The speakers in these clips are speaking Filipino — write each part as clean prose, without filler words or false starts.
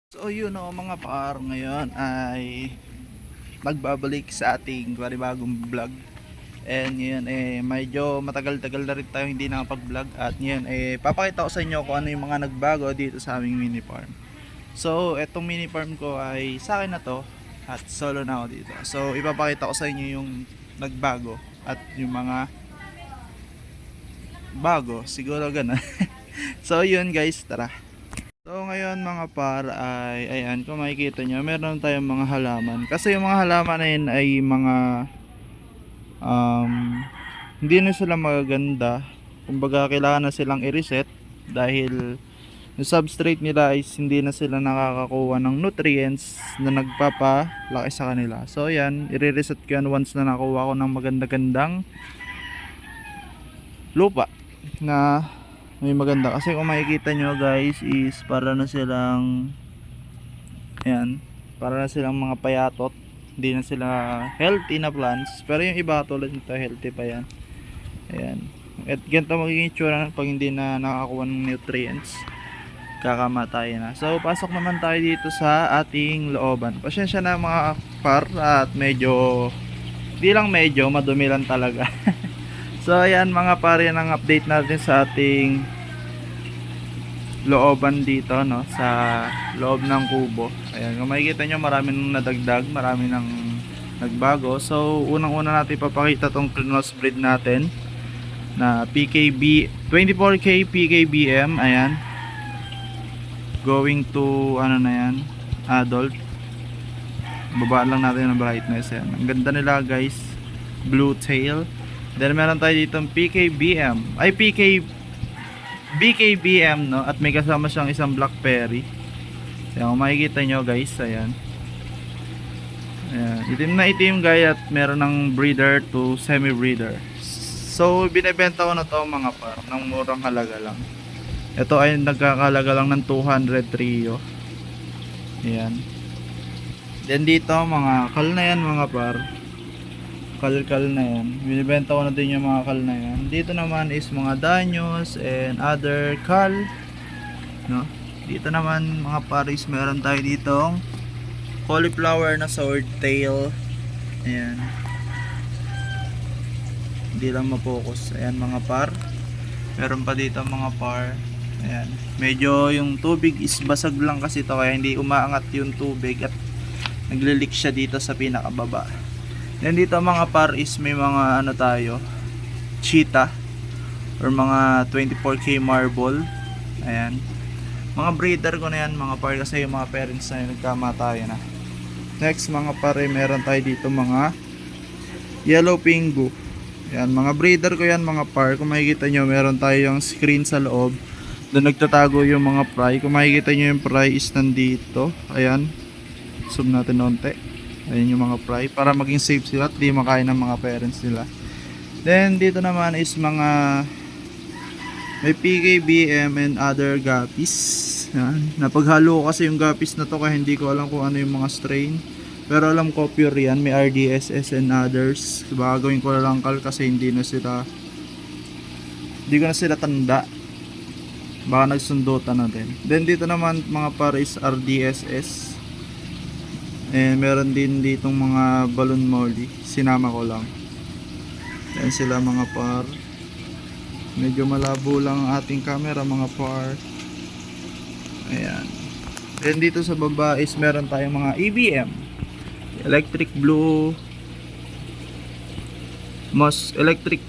So yun o mga par, ngayon ay magbabalik sa ating bagong vlog. And ngayon medyo matagal-tagal na rin tayo hindi nakapag-vlog. At ngayon papakita ko sa inyo kung ano yung mga nagbago dito sa aming mini farm. So etong mini farm ko ay sa akin na to, at solo na ako dito. So ipapakita ko sa inyo yung nagbago at yung mga bago, siguro ganun. So yun guys, tara. So ngayon mga par ay ayan, kung makikita nyo meron tayong mga halaman. Kasi yung mga halaman na yun ay mga um, hindi na sila magaganda. Kumbaga kailangan na silang i-reset dahil yung substrate nila is hindi na sila nakakakuha ng nutrients na nagpapalaki sa kanila. So ayan, i-reset ko yan once na nakuha ko ng maganda-gandang lupa na may maganda. Kasi kung makikita nyo guys is para na silang ayan, para na silang mga payatot, hindi na sila healthy na plants. Pero yung iba tulad nito healthy pa yan. Ayan, at ganito magiging itsura pag hindi na nakakuha ng nutrients, kakamatay na. So pasok naman tayo dito sa ating looban. Pasensya na mga par, at medyo di lang medyo madumi lang talaga. So ayan mga pare, ang update natin sa ating looban dito, no, sa loob ng kubo. Ayan, kung makikita nyo marami nang nadagdag, marami nang nagbago. So unang una natin papakita tong crossbreed natin na PKB 24K PKBM. Ayan, going to ano na yan, adult. Babaan lang natin ang brightness. Ayan, ang ganda nila guys, blue tail. Then meron tayo dito PKBM, ay BKBM, no, at may kasama siyang isang blackberry. Ayan, kung makikita nyo guys, ayan, ayan, itim na itim guys, at meron ng breeder to semi breeder. So binebenta ko na to mga par ng murang halaga lang. Ito ay nagkakalaga lang ng 200 trio. Ayan. Then dito mga kal na yan mga par, kal na yan, binibenta ko na din yung mga kal na yan. Dito naman is mga danyos and other kal, no? Dito naman mga paris, meron tayo ditong cauliflower na swordtail. Ayan, hindi lang mapokus. Ayan mga par, meron pa dito mga par. Ayan, medyo yung tubig is basag lang kasi ito, kaya hindi umaangat yung tubig at naglilik siya dito sa pinakababa. Then dito mga par is may mga ano tayo, cheetah or mga 24K marble. Ayan, mga breeder ko na yan mga par, kasi yung mga parents na yun nagkamatayan na. Next mga par, meron tayo dito mga yellow pingu. Ayan, mga breeder ko yan mga par. Kung makikita nyo meron tayong screen sa loob, doon nagtatago yung mga fry. Kung makikita nyo yung fry is nandito. Ayan, zoom natin onte. Ayan yung mga fry, para maging safe sila at di makain ng mga parents nila. Then dito naman is mga may PKBM and other guppies. Yan, napaghalo ko kasi yung guppies na to, kaya hindi ko alam kung ano yung mga strain. Pero alam ko pure yan, may RDSS and others. Baka gawin ko na lang kal kasi hindi ko na sila tanda. Baka nagsundutan natin. Then dito naman mga pares RDSS. And meron din ditong mga balloon molly, sinama ko lang. Yan sila mga par. Medyo malabo lang ang ating camera mga par. Ayan. Then dito sa baba is meron tayong mga EBM, electric blue moss, electric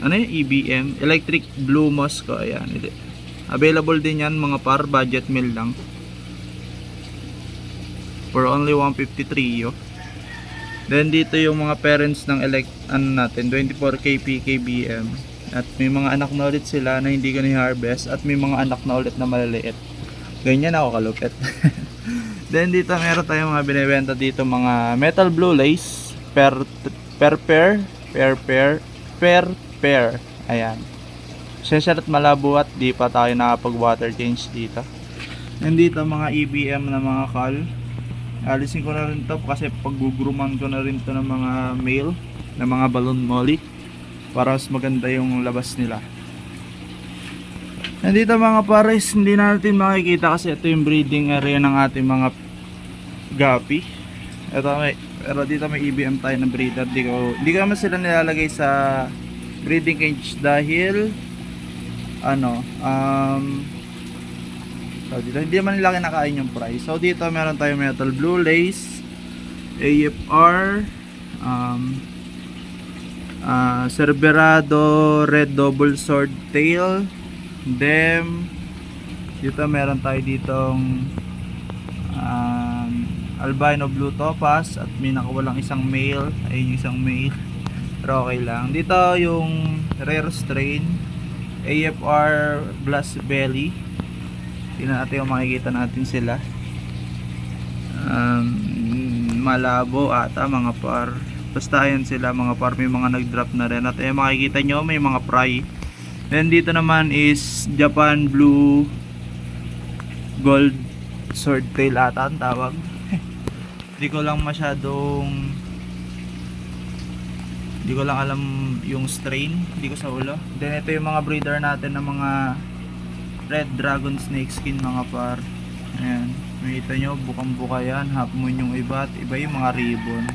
ano yun, EBM, electric blue mosco. Ayan, available din yan mga par, budget meal lang for only 153 yo. Then dito yung mga parents ng natin 24K PKBM, at may mga anak na ulit sila na hindi ko ni-harvest, at may mga anak na ulit na maliliit. Ganyan ako kalupit. Then dito meron tayong mga binibenta dito mga metal blue lace per pair. Ayan, sensya at malabo at di pa tayo nakapag water change dito. And dito mga EBM na mga kal, alisin ko na rin to kasi paggugruman ko na rin to ng mga male na mga balloon molly para mas maganda yung labas nila. Nandito mga pares, hindi natin makikita kasi ito yung breeding area ng ating mga guppy. Pero dito may EBM tayo ng breeder. Di ko naman sila nilalagay sa breeding cage dahil so dito hindi naman nila kinakain yung price. So dito meron tayong metal blue lace, AFR, Cerberado red double sword tail, dem. Dito meron tayo ditong albino blue topaz at may nakawalang isang male. Ayun yung isang male, pero okay lang. Dito yung rare strain AFR Blast Belly. Tingnan natin kung makikita natin sila. Malabo ata mga par. Basta ayan sila mga par, may mga nag-drop na rin. At ayan makikita nyo may mga fry. Then dito naman is Japan Blue Gold Swordtail ata ang tawag. Hindi ko lang alam yung strain, hindi ko sa ulo. Then ito yung mga breeder natin ng mga red dragon snake skin mga par. Ayan, makita nyo bukang buka yan, half moon yung iba at iba yung mga ribbon.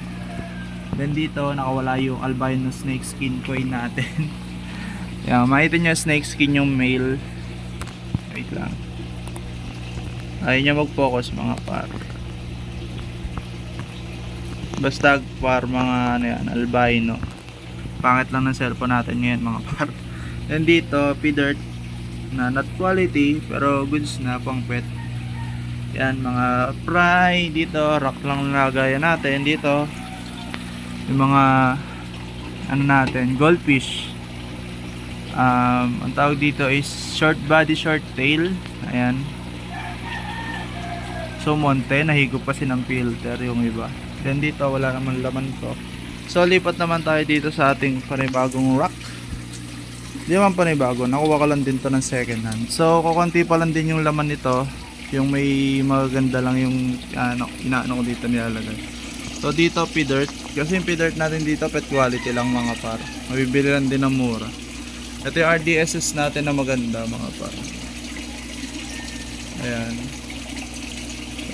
Then dito nakawala yung albino snake skin coin natin. Ayan, makita nyo snake skin yung male. Wait lang, ayaw nyo mag-focus mga par. Basta par mga albino. Pangit lang ng cellphone natin ngayon mga par. Then dito P-Dirt na not quality pero goods na pang pet. Yan mga fry. Dito rock lang nilagayan natin. Dito yung mga natin goldfish. Ang tawag dito is short body short tail. Ayan, so monte, nahigop pa ng filter yung iba. Then dito wala naman laman to. So lipat naman tayo dito sa ating panibagong rack. Di naman panibago, nakuha ko lang din to ng second hand. So kukunti pa lang din yung laman nito. Yung may maganda lang yung inaano ko dito nilalagay. So dito P-Dirt, kasi yung P-Dirt natin dito pet quality lang mga par. Mabibili lang din ng mura. Ito yung RDSS natin na maganda mga par. Ayan,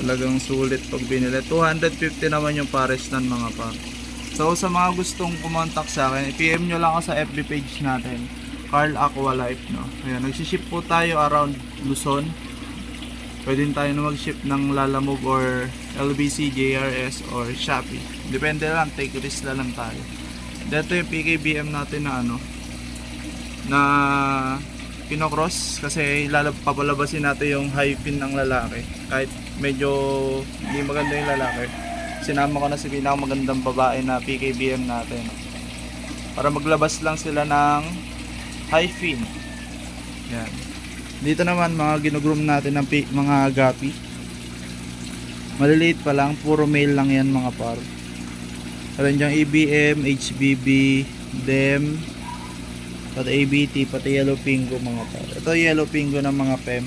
talagang sulit pag binili. 250 naman yung pares nan mga par. So sa mga gustong kumontak sa akin, PM nyo lang ako sa FB page natin, Carl Aqua Life, no? Ayan, nagsiship po tayo around Luzon. Pwede tayo na mag-ship ng Lalamove or LBC, JRS or Shopee. Depende lang, take risk na lang tayo. Dito yung PKBM natin na na kinocross kasi papalabasin natin yung high fin ng lalaki. Kahit medyo hindi maganda yung lalaki, sinama ko na si pinakamagandang babae na PKBM natin para maglabas lang sila ng high fin. Yan. Dito naman mga ginugroom natin ng mga guppy. Maliliit pa lang, puro male lang yan mga par. Meron dyang EBM, HBB, DEM, at ABT, pati yellow pingo mga par. Ito yellow pingo ng mga PEM.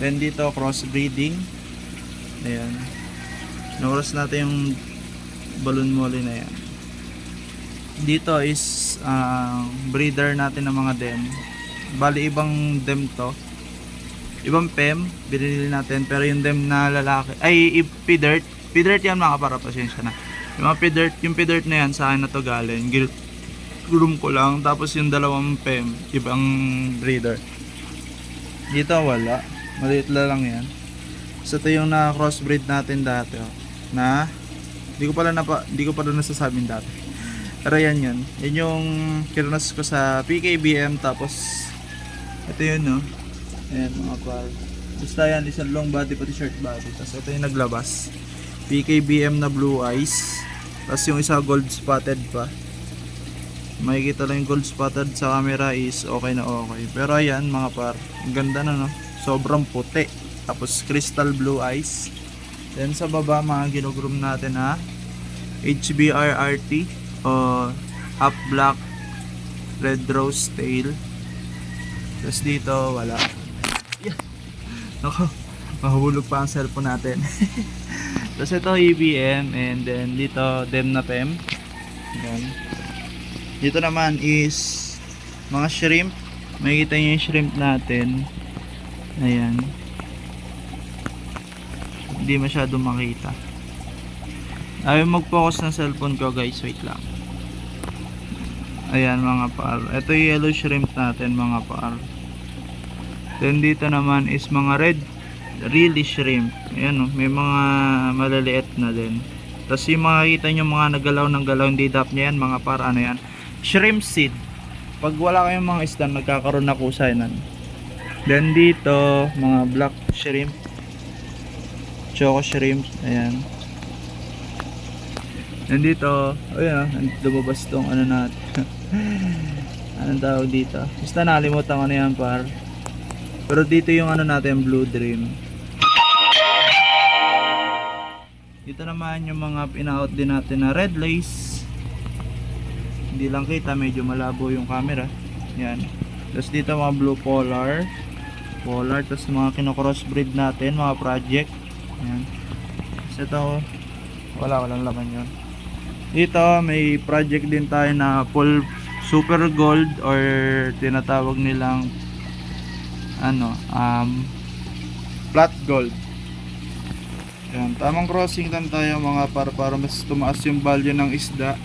Then dito crossbreeding. Ayan, nakuras natin yung balloon molly na yan. Dito is breeder natin ng mga dem. Bali ibang dem to, ibang PEM binili natin, pero yung dem na lalaki ay P-Dirt yan mga para, pasensya na. Yung mga P-Dirt na yan sa akin na to galing, groom ko lang. Tapos yung dalawang PEM ibang breeder. Dito wala, maliit lang yan. So ito yung na crossbreed natin dati na hindi ko pala nasasabing dati, pero yan yung kiranas ko sa PKBM. Tapos ito yun, no? Ayan mga par, basta yan, isang long body pati short body. Tapos ito yung naglabas, PKBM na blue eyes. Tapos yung isa gold spotted pa. Makikita lang yung gold spotted sa camera is okay na okay. Pero ayan mga par, ang ganda na, no? Sobrang puti. Tapos crystal blue eyes. Then sa baba mga ginugroom natin na HBRRT o half black red rose tail. Tapos dito wala. Nako, mahulog pa ang cellphone natin. Tapos ito EBM, and then dito dem na PEM. Yan. Dito naman is mga shrimp. Makikita nyo yung shrimp natin. Ayan. Hindi masyado makita. Ayaw mag-focus ng cellphone ko guys, wait lang. Ayan mga par. Ito yung yellow shrimp natin mga par. Then dito naman is mga red really shrimp. Ayan may mga maliliit na din. Tapos yung makikita nyo mga nagalaw ng galaw, hindi dap niya yan mga par. Ano yan? Shrimp seed. Pag wala kayong mga isda, nagkakaroon na kusay nan. Then dito mga black shrimp, choco shrimp. Ayan. Nandito, ayan, lumabas tong ano natin. Anong tawag dito? Basta nakalimutan ko na yan par. Pero dito yung ano natin, blue dream. Dito naman yung mga pina-out din natin na red lace. Hindi lang kita, medyo malabo yung camera. Yan. Tapos dito mga blue polar. Tapos mga kino-crossbreed natin, mga project. Yan. Tapos ito, walang laman yun. Dito may project din tayo na full super gold or tinatawag nilang flat gold. Yan, tamang crossing lang tayo mga para mas tumaas yung value ng isda.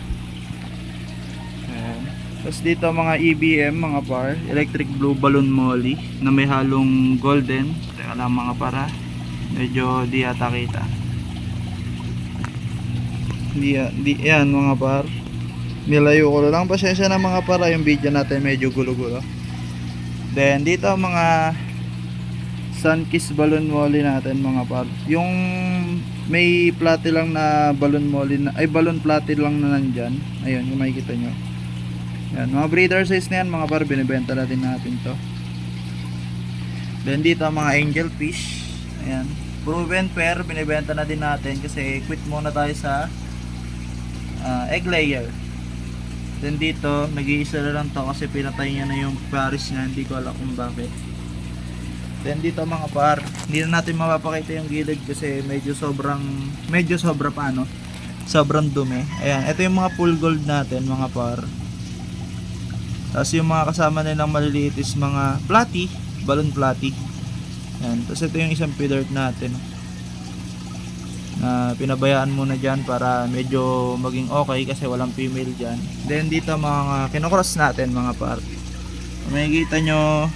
Yan. Tapos dito mga EBM mga par, electric blue balloon molly na may halong golden. Teka lang mga para, medyo di ata kita. Hindi yan mga par, nilayo ko lang, pasensya na mga para, yung video natin medyo gulo-gulo. Then dito mga Sunkiss balloon molly natin mga par, yung may platy lang na balloon molly na, ay balloon platy lang na nandyan. Ayun yung makikita nyo. Yan, mga breeder size na yan mga par, binibenta natin to. Then dito mga angel fish. Ayan, proven pair, binibenta na din natin kasi quit muna tayo sa egg layer. Then dito nag-iisa na lang to kasi pinatay niya na yung Paris niya, hindi ko alam kung bakit. Then dito mga par, hindi na natin mapapakita yung gilid kasi medyo sobra pa no, sobrang dumi. Ayan, ito yung mga full gold natin mga par. Tapos yung mga kasama nilang maliliit is mga platy, balloon platy. Ayan, tapos ito yung isang feeder natin na pinabayaan muna dyan para medyo maging okay kasi walang female dyan. Then dito mga kinocross natin mga par, makikita nyo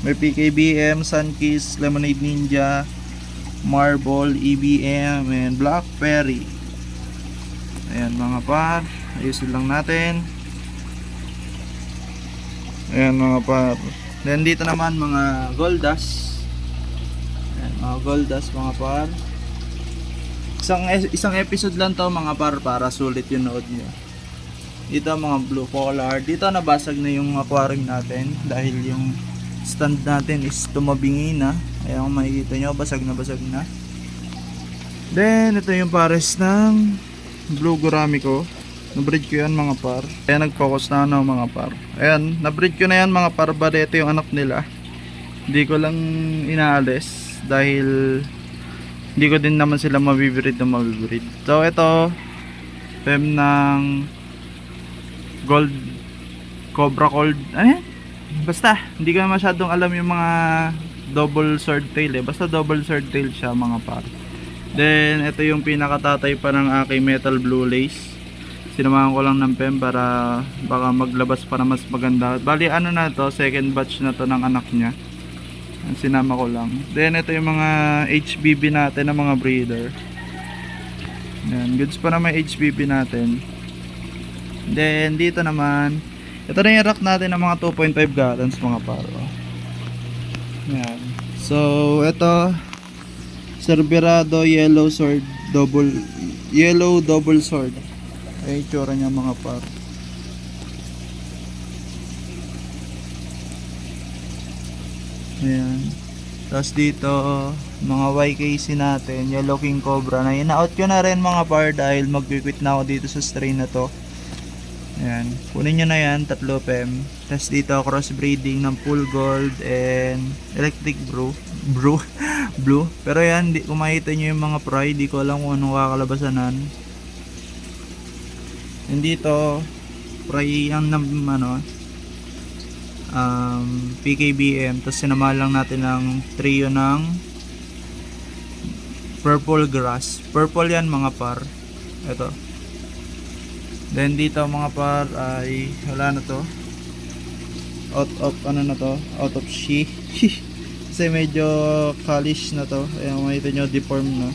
may PKBM, Sunkiss, Lemonade Ninja, Marble, EBM, and Blackberry. Ayan mga par, ayusin lang natin. Ayan mga par. Then dito naman mga Goldas. Ayan mga Goldas mga par. Isang episode lang to mga par para sulit yung nood nyo. Dito mga blue polar. Dito nabasag na yung aquarium natin dahil yung stand natin is tumabingi na. Ayan kung makikita nyo, basag na. Then ito yung pares ng blue gurami ko. Nabreed ko yan mga par. Ayan, nag-focus na ano mga par. Ayan, nabreed ko na yan mga par. Bale ito yung anak nila. Hindi ko lang inaalis dahil hindi ko din naman sila mabibreed. So ito fem ng gold cobra cold, ano yan? Basta hindi ko masyadong alam yung mga double sword tail basta double sword tail siya mga par. Then ito yung pinakatatay pa ng aking metal blue lace. Sinamahan ko lang ng pem para baka maglabas para mas maganda. Bali ano na to, second batch na to ng anak niya. Sinama ko lang. Then ito yung mga HBB natin ng mga breeder. Yan, goods pa na may HBB natin. Then dito naman, ito na yung rack natin ng mga 2.5 gallons mga paro. Yan. So ito Cerberado yellow sword double sword. Ay itsura niya mga paro. Ayan. Tapos dito mga YKC natin, Yellow King Cobra na ina-out ko na rin mga par dahil mag-quit na ako dito sa strain na to. Ayan, kunin nyo na yan, 3 pem. Tapos dito crossbreeding ng full gold and electric blue. Pero yan, kung makita nyo yung mga fry, di ko alam kung anong kakalabasanan. And dito fry yan ng ano, PKBM, tapos sinamahan lang natin ng trio ng purple grass. Purple yan mga par. Ito. Then dito mga par ay wala na to. Out of ano na to? Out of she. Kasi medyo calish na to. Ayan, makita nyo, deform na.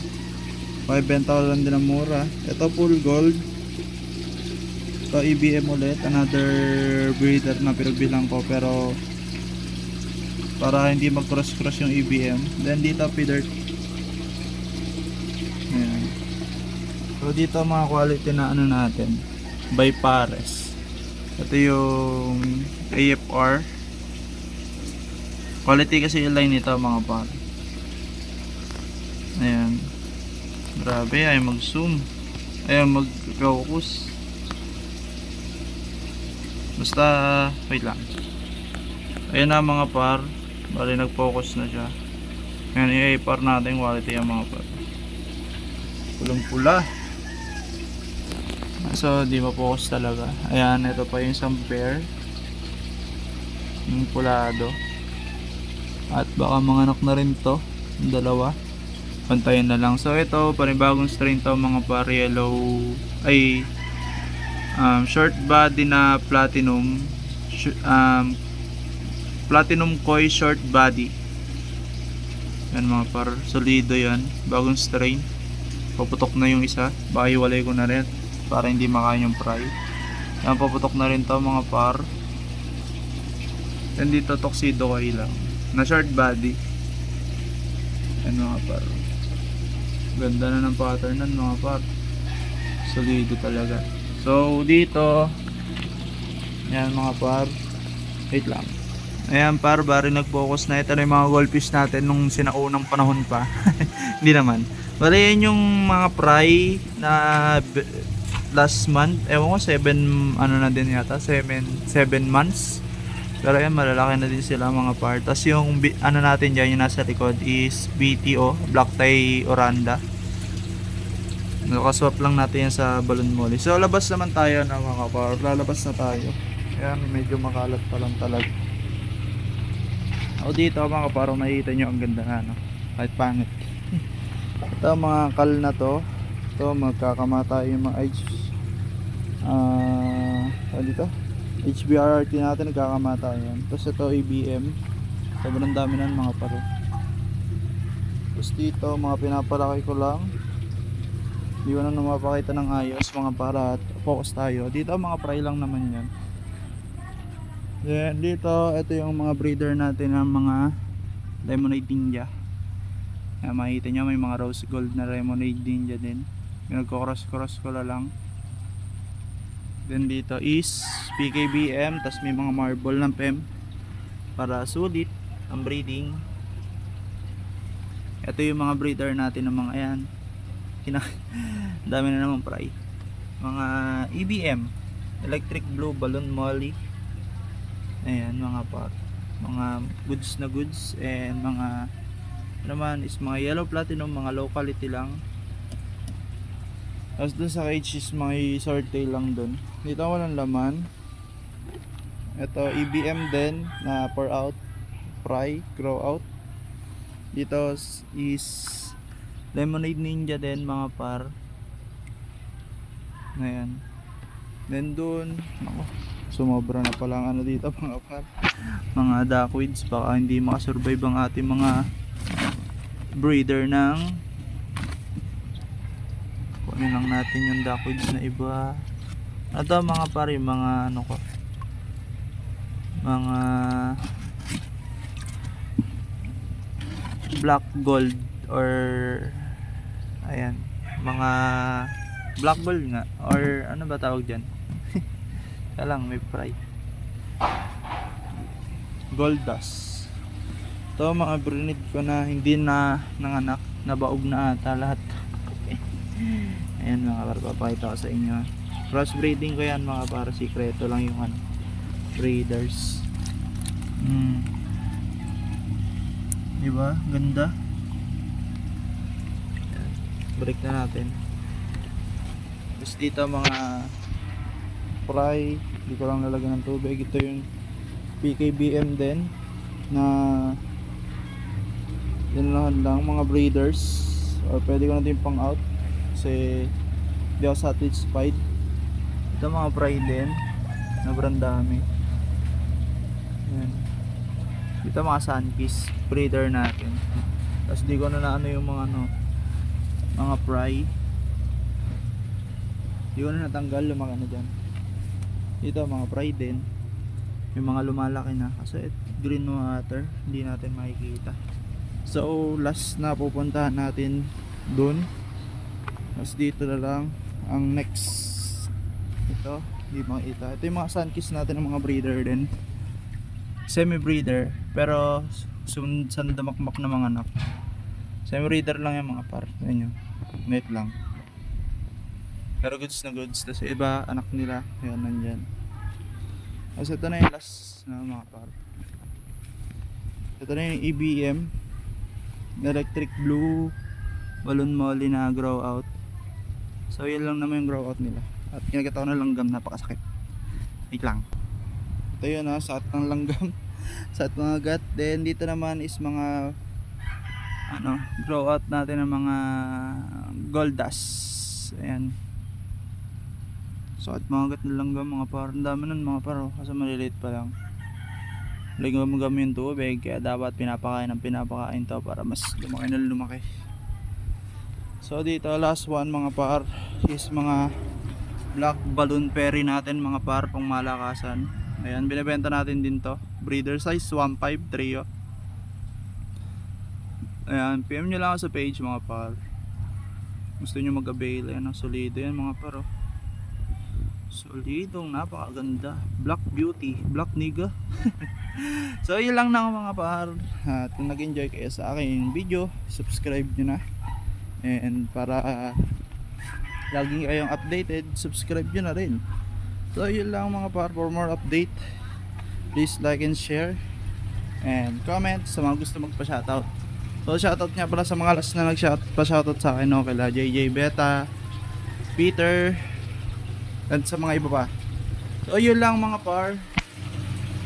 Makibenta ko lang din ang mura. Ito full gold. Ito EBM ulit. Another breeder na pinagbilang ko. Pero para hindi mag cross yung EBM. Then dito feeder. Ayan. So dito mga quality na ano natin. By pares. Ito yung AFR. Quality kasi yung line nito mga par. Ayan. Grabe, ay mag-zoom. Ayan, mag-focus. Basta, wait lang. Ayan na mga par. Bali nag-focus na siya. Ayan, i-AFR natin yung quality yung mga par. Pulang-pula. So, di ma-focus talaga. Ayan, ito pa yung isang pair. Yung pulado. At baka manganak na rin to. Yung dalawa. Pantayin na lang. So, ito, panibagong strain to mga par. Yellow. Ay, short body na platinum. Platinum koi short body. Yan mga par. Solido yan. Bagong strain. Paputok na yung isa. Baka iwalay ko na rin. Para hindi makain yung fry. Yan, paputok na rin to mga par. Yan dito tuxedo koi lang. Na short body. Yan mga par. Ganda na ng pattern nan mga par. Solido talaga. So dito. Yan mga par. Wait lang. Ayan par, bari nag-focus na. Ito na yung mga goldfish natin nung sinaunang panahon pa. Hindi naman. Bali yan yung mga fry na last month. Ewan ko 7 ano na din yata. 7 months. Pero yan, malalaki na din sila mga par. Tapos yung ano natin dyan, yung nasa likod is BTO, Black Tie Oranda. Nakaswap lang natin yan sa balloon molly. So labas naman tayo na mga par. Lalabas na tayo. Ayan, medyo makalat pa lang talaga. O dito mga par, makikita nyo ang ganda na, no? Kahit pangit. Ito mga kal na to. Ito magkakamata yung mga dito HBRRT natin, nagkakamata yan. Tapos ito ABM. Sobrang dami na mga paro. Tapos dito mga pinapalaki ko lang. Hindi ko na mapakita ng ayos mga para at focus tayo. Dito mga fry lang naman yan. Then dito, ito yung mga breeder natin ng mga Lemonade Ninja. Ayan, makikita nyo may mga rose gold na Lemonade Ninja din. Nagko-cross ko lang. Then dito is PKBM, tas may mga marble ng PEM para sulit ang breeding. Ito yung mga breeder natin ng mga ayan. Dami na naman fry. Mga EBM, electric blue balloon molly. Ayan mga par. Mga goods na goods and mga naman is mga yellow platinum, mga low quality lang. Tapos dun sa cage is may swordtail lang dun. Dito walang laman. Ito EBM din na pour out, fry, grow out. Dito is Lemonade Ninja din mga par. Ayan. Then dun, ako, sumobra na palang ano dito mga par. Mga duckweeds, baka hindi makasurvive ang ating mga breeder ng kunin lang natin yung duckweeds na iba. Ito mga pare, mga ano ko, mga black gold or ayan, mga black gold nga or ano ba tawag dyan. Kaya lang may fry gold dust. Ito mga brunid ko na hindi na nanganak, nabaog na ata lahat. Ayan mga para papakita ko sa inyo. Cross breeding ko yan mga para sikreto lang yung ano, breeders. Diba? Ganda. Ayan. Break na natin. Tapos dito mga fry, hindi ko lang lalagyan ng tubig. Ito yung PKBM din na yun lang mga breeders, or pwede ko natin pang out kasi hindi ako satisfied. Ito mga pride din na brand dami. Ayan. Dito mga Sunkiss breeder natin. Tapos di ko na ano yung mga mga fry. Di ko na natanggal yung mga dyan. Dito mga fry din. Yung mga lumalaki na kasi green water hindi natin makikita. So last na pupuntahan natin dun. Tapos dito na lang ang next. Ito hindi makita. Ito yung mga Sunkiss natin ng mga breeder din. Semi breeder pero sandamakmak na mga anak. Semi breeder lang yung mga par. Yan yun. Net lang. Pero goods na goods. Tapos iba anak nila. Ayan nandyan. Tapos ito na yung last na mga par. Ito na yung EBM Electric Blue Balloon Molly na grow out. So yun lang naman yung grow out nila. At kinagata ko na langgam, napakasakit. Wait lang. Ito yun ha, saat ng langgam. Saat mga gat. Then dito naman is mga grow out natin ng mga goldas. Ayan. So at mga gat na langgam mga par. Ang dami nun mga par, kasi maliliit pa lang. Langgam yung tubig, kaya dapat pinapakain to para mas lumaki na lumaki. So dito last one mga par is mga black balloon fairy natin mga par, pang malakasan. Ayan, binibenta natin din to. Breeder size 1.5 trio. Ayan, PM nyo lang ako sa page mga par. Gusto nyo mag-avail. Ayan, solido yan mga par. Oh. Solidong napakaganda. Black beauty, black nigga. So yun lang na mga par. At kung nag-enjoy kayo sa aking video, subscribe nyo na. And para laging kayong updated, subscribe nyo na rin. So yun lang mga par. For more update, please like and share and comment sa mga gusto magpa-shoutout. So shoutout nga pala sa mga last na nag-shoutout sa akin, no? Kila JJ Beta, Peter, at sa mga iba pa. So yun lang mga par.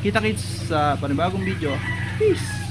Kita-kits sa panibagong video. Peace!